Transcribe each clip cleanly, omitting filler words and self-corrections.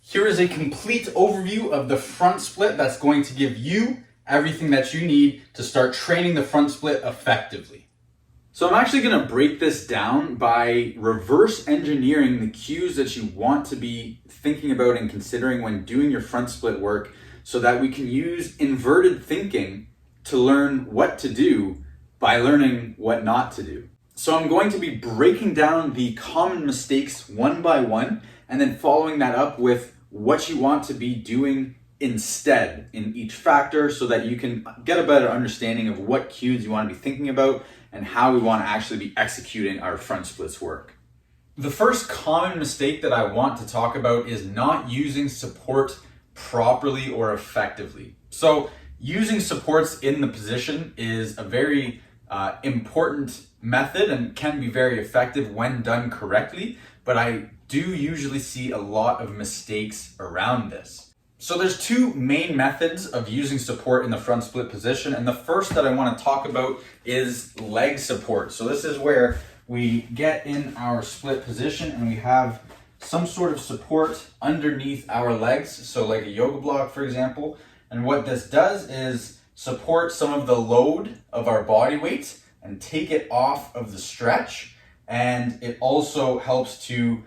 Here is a complete overview of the front split that's going to give you everything that you need to start training the front split effectively. So I'm actually going to break this down by reverse engineering the cues that you want to be thinking about and considering when doing your front split work, so that we can use inverted thinking to learn what to do by learning what not to do. So I'm going to be breaking down the common mistakes one by one, and then following that up with what you want to be doing instead in each factor, so that you can get a better understanding of what cues you want to be thinking about and how we want to actually be executing our front splits work. The first common mistake that I want to talk about is not using support properly or effectively. So using supports in the position is a very important method and can be very effective when done correctly, but I do usually see a lot of mistakes around this. So there's two main methods of using support in the front split position, and the first that I want to talk about is leg support. So this is where we get in our split position and we have some sort of support underneath our legs, so like a yoga block, for example. And what this does is support some of the load of our body weight and take it off of the stretch, and it also helps to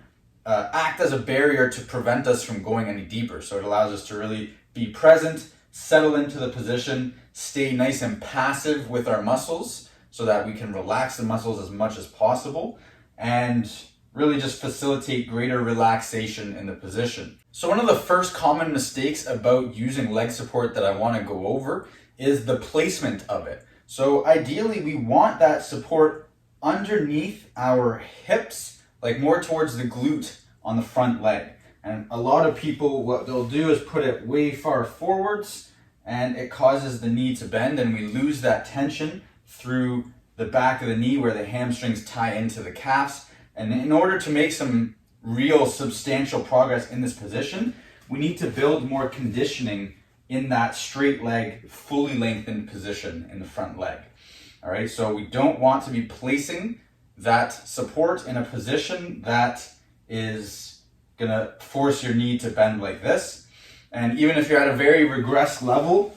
act as a barrier to prevent us from going any deeper. So it allows us to really be present, settle into the position, stay nice and passive with our muscles so that we can relax the muscles as much as possible and really just facilitate greater relaxation in the position. So one of the first common mistakes about using leg support that I want to go over is the placement of it. So ideally we want that support underneath our hips, like more towards the glute on the front leg. And a lot of people, what they'll do is put it way far forwards, and it causes the knee to bend, and we lose that tension through the back of the knee where the hamstrings tie into the calves. And in order to make some real substantial progress in this position, we need to build more conditioning in that straight leg, fully lengthened position in the front leg. All right, so we don't want to be placing that support in a position that is gonna force your knee to bend like this. And even if you're at a very regressed level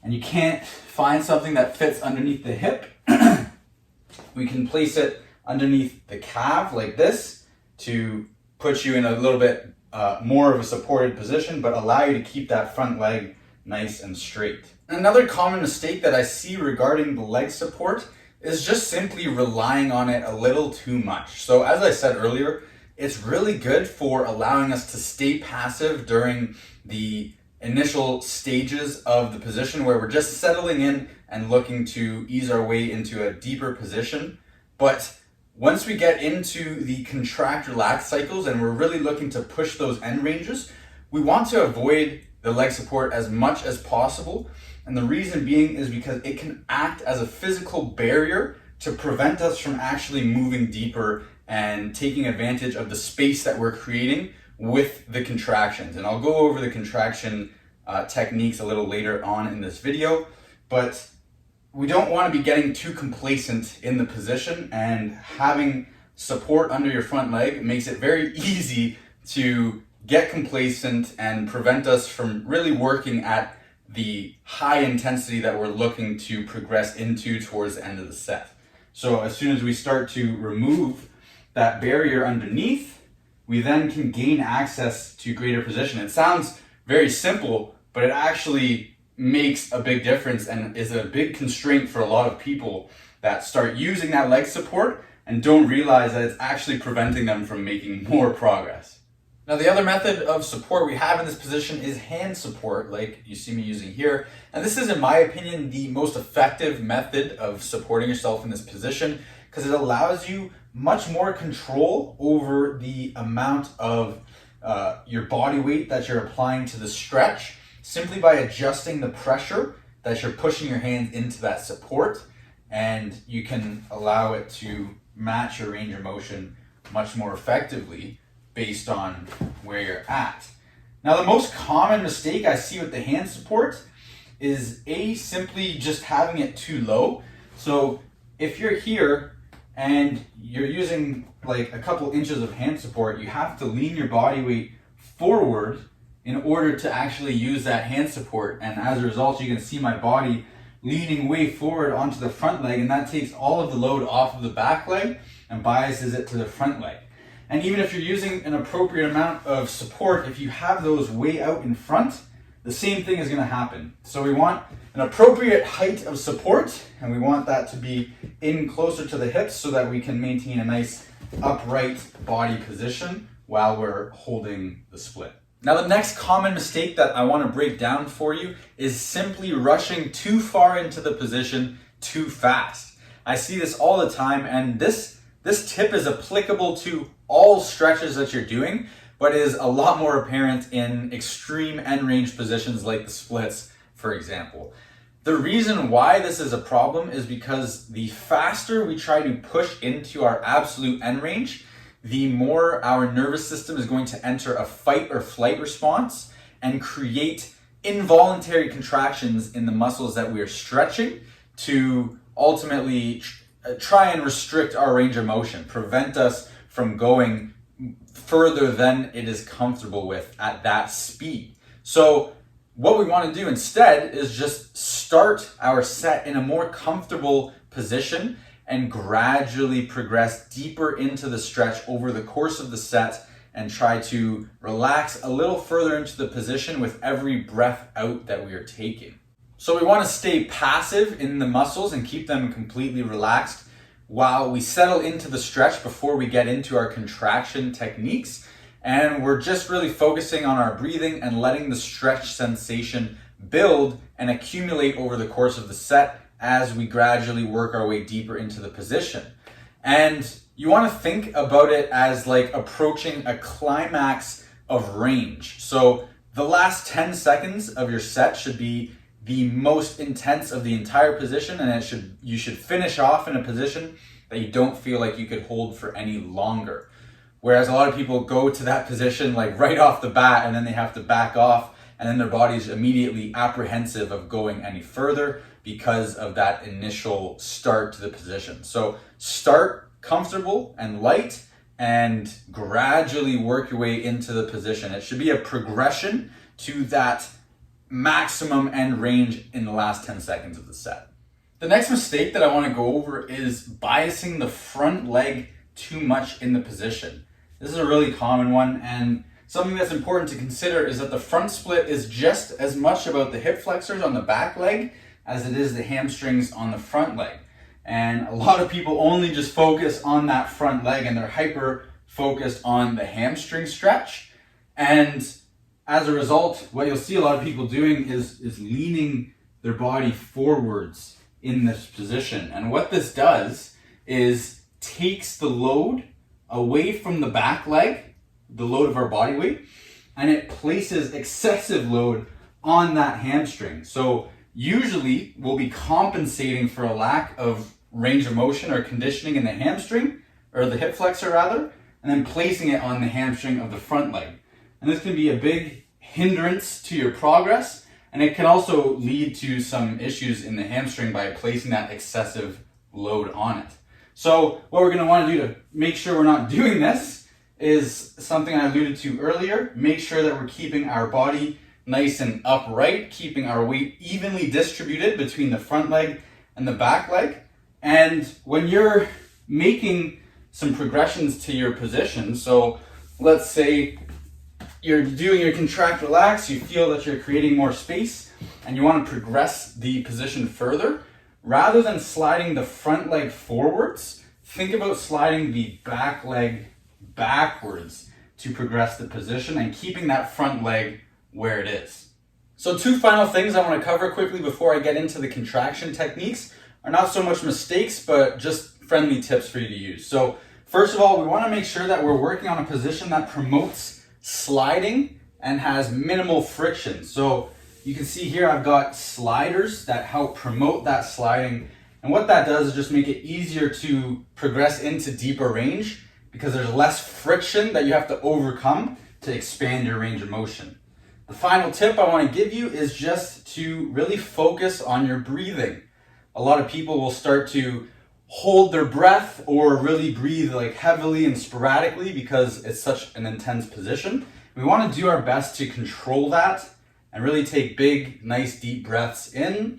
and you can't find something that fits underneath the hip, we can place it underneath the calf like this to put you in a little bit more of a supported position, but allow you to keep that front leg nice and straight. Another common mistake that I see regarding the leg support is just simply relying on it a little too much. So as I said earlier, it's really good for allowing us to stay passive during the initial stages of the position where we're just settling in and looking to ease our way into a deeper position. But once we get into the contract relax cycles and we're really looking to push those end ranges, we want to avoid the leg support as much as possible. And the reason being is because it can act as a physical barrier to prevent us from actually moving deeper and taking advantage of the space that we're creating with the contractions. And I'll go over the contraction techniques a little later on in this video, but we don't want to be getting too complacent in the position, and having support under your front leg makes it very easy to get complacent and prevent us from really working at the high intensity that we're looking to progress into towards the end of the set. So as soon as we start to remove that barrier underneath, we then can gain access to greater position. It sounds very simple, but it actually makes a big difference and is a big constraint for a lot of people that start using that leg support and don't realize that it's actually preventing them from making more progress. Now, the other method of support we have in this position is hand support, like you see me using here. And this is, in my opinion, the most effective method of supporting yourself in this position, because it allows you much more control over the amount of your body weight that you're applying to the stretch, simply by adjusting the pressure that you're pushing your hands into that support, and you can allow it to match your range of motion much more effectively based on where you're at. Now, the most common mistake I see with the hand support is simply just having it too low. So if you're here and you're using like a couple inches of hand support, you have to lean your body weight forward in order to actually use that hand support. And as a result, you can see my body leaning way forward onto the front leg, and that takes all of the load off of the back leg and biases it to the front leg. And even if you're using an appropriate amount of support, if you have those way out in front, the same thing is going to happen. So we want an appropriate height of support, and we want that to be in closer to the hips so that we can maintain a nice upright body position while we're holding the split. Now, the next common mistake that I want to break down for you is simply rushing too far into the position too fast. I see this all the time, and this tip is applicable to all stretches that you're doing, but is a lot more apparent in extreme end range positions like the splits, for example. The reason why this is a problem is because the faster we try to push into our absolute end range, the more our nervous system is going to enter a fight or flight response and create involuntary contractions in the muscles that we are stretching to ultimately try and restrict our range of motion, prevent us from going further than it is comfortable with at that speed. So what we want to do instead is just start our set in a more comfortable position and gradually progress deeper into the stretch over the course of the set and try to relax a little further into the position with every breath out that we are taking. So we want to stay passive in the muscles and keep them completely relaxed while we settle into the stretch before we get into our contraction techniques. And we're just really focusing on our breathing and letting the stretch sensation build and accumulate over the course of the set as we gradually work our way deeper into the position. And you want to think about it as like approaching a climax of range. So the last 10 seconds of your set should be the most intense of the entire position, and you should finish off in a position that you don't feel like you could hold for any longer. Whereas a lot of people go to that position like right off the bat, and then they have to back off, and then their body's immediately apprehensive of going any further because of that initial start to the position. So start comfortable and light and gradually work your way into the position. It should be a progression to that maximum end range in the last 10 seconds of the set. The next mistake that I want to go over is biasing the front leg too much in the position. This is a really common one, and something that's important to consider is that the front split is just as much about the hip flexors on the back leg as it is the hamstrings on the front leg. And a lot of people only just focus on that front leg and they're hyper focused on the hamstring stretch. And as a result, what you'll see a lot of people doing is leaning their body forwards in this position. And what this does is takes the load away from the back leg, the load of our body weight, and it places excessive load on that hamstring. So usually we'll be compensating for a lack of range of motion or conditioning in the hamstring, or the hip flexor rather, and then placing it on the hamstring of the front leg. And this can be a big hindrance to your progress, and it can also lead to some issues in the hamstring by placing that excessive load on it. So what we're going to want to do to make sure we're not doing this is something I alluded to earlier. Make sure that we're keeping our body nice and upright, keeping our weight evenly distributed between the front leg and the back leg. And when you're making some progressions to your position, so let's say you're doing your contract relax, you feel that you're creating more space and you want to progress the position further, rather than sliding the front leg forwards, think about sliding the back leg backwards to progress the position and keeping that front leg where it is. So two final things I want to cover quickly before I get into the contraction techniques are not so much mistakes, but just friendly tips for you to use. So first of all, we want to make sure that we're working on a position that promotes sliding and has minimal friction. So you can see here I've got sliders that help promote that sliding. And what that does is just make it easier to progress into deeper range because there's less friction that you have to overcome to expand your range of motion. The final tip I want to give you is just to really focus on your breathing. A lot of people will start to hold their breath or really breathe like heavily and sporadically because it's such an intense position. We want to do our best to control that and really take big, nice, deep breaths in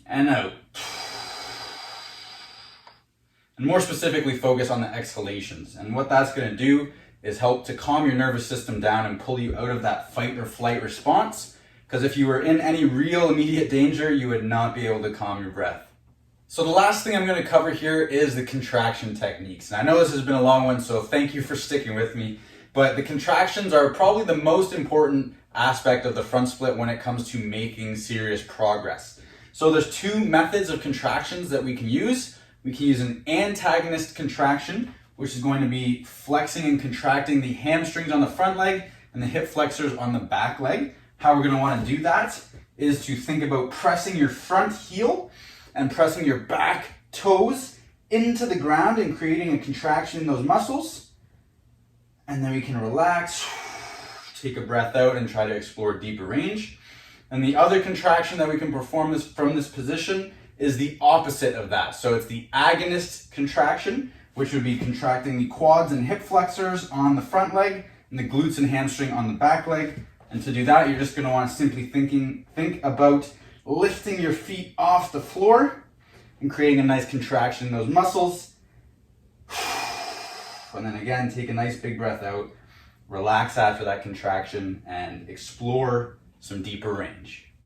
and out. And more specifically, focus on the exhalations. And what that's going to do is help to calm your nervous system down and pull you out of that fight or flight response. Because if you were in any real immediate danger, you would not be able to calm your breath. So the last thing I'm going to cover here is the contraction techniques. And I know this has been a long one, so thank you for sticking with me. But the contractions are probably the most important aspect of the front split when it comes to making serious progress. So there's two methods of contractions that we can use. We can use an antagonist contraction, which is going to be flexing and contracting the hamstrings on the front leg and the hip flexors on the back leg. How we're going to want to do that is to think about pressing your front heel and pressing your back toes into the ground and creating a contraction in those muscles. And then we can relax, take a breath out and try to explore deeper range. And the other contraction that we can perform from this position is the opposite of that. So it's the agonist contraction, which would be contracting the quads and hip flexors on the front leg and the glutes and hamstring on the back leg. And to do that, you're just going to want to simply think about lifting your feet off the floor and creating a nice contraction in those muscles. And then again, take a nice big breath out, relax after that contraction, and explore some deeper range.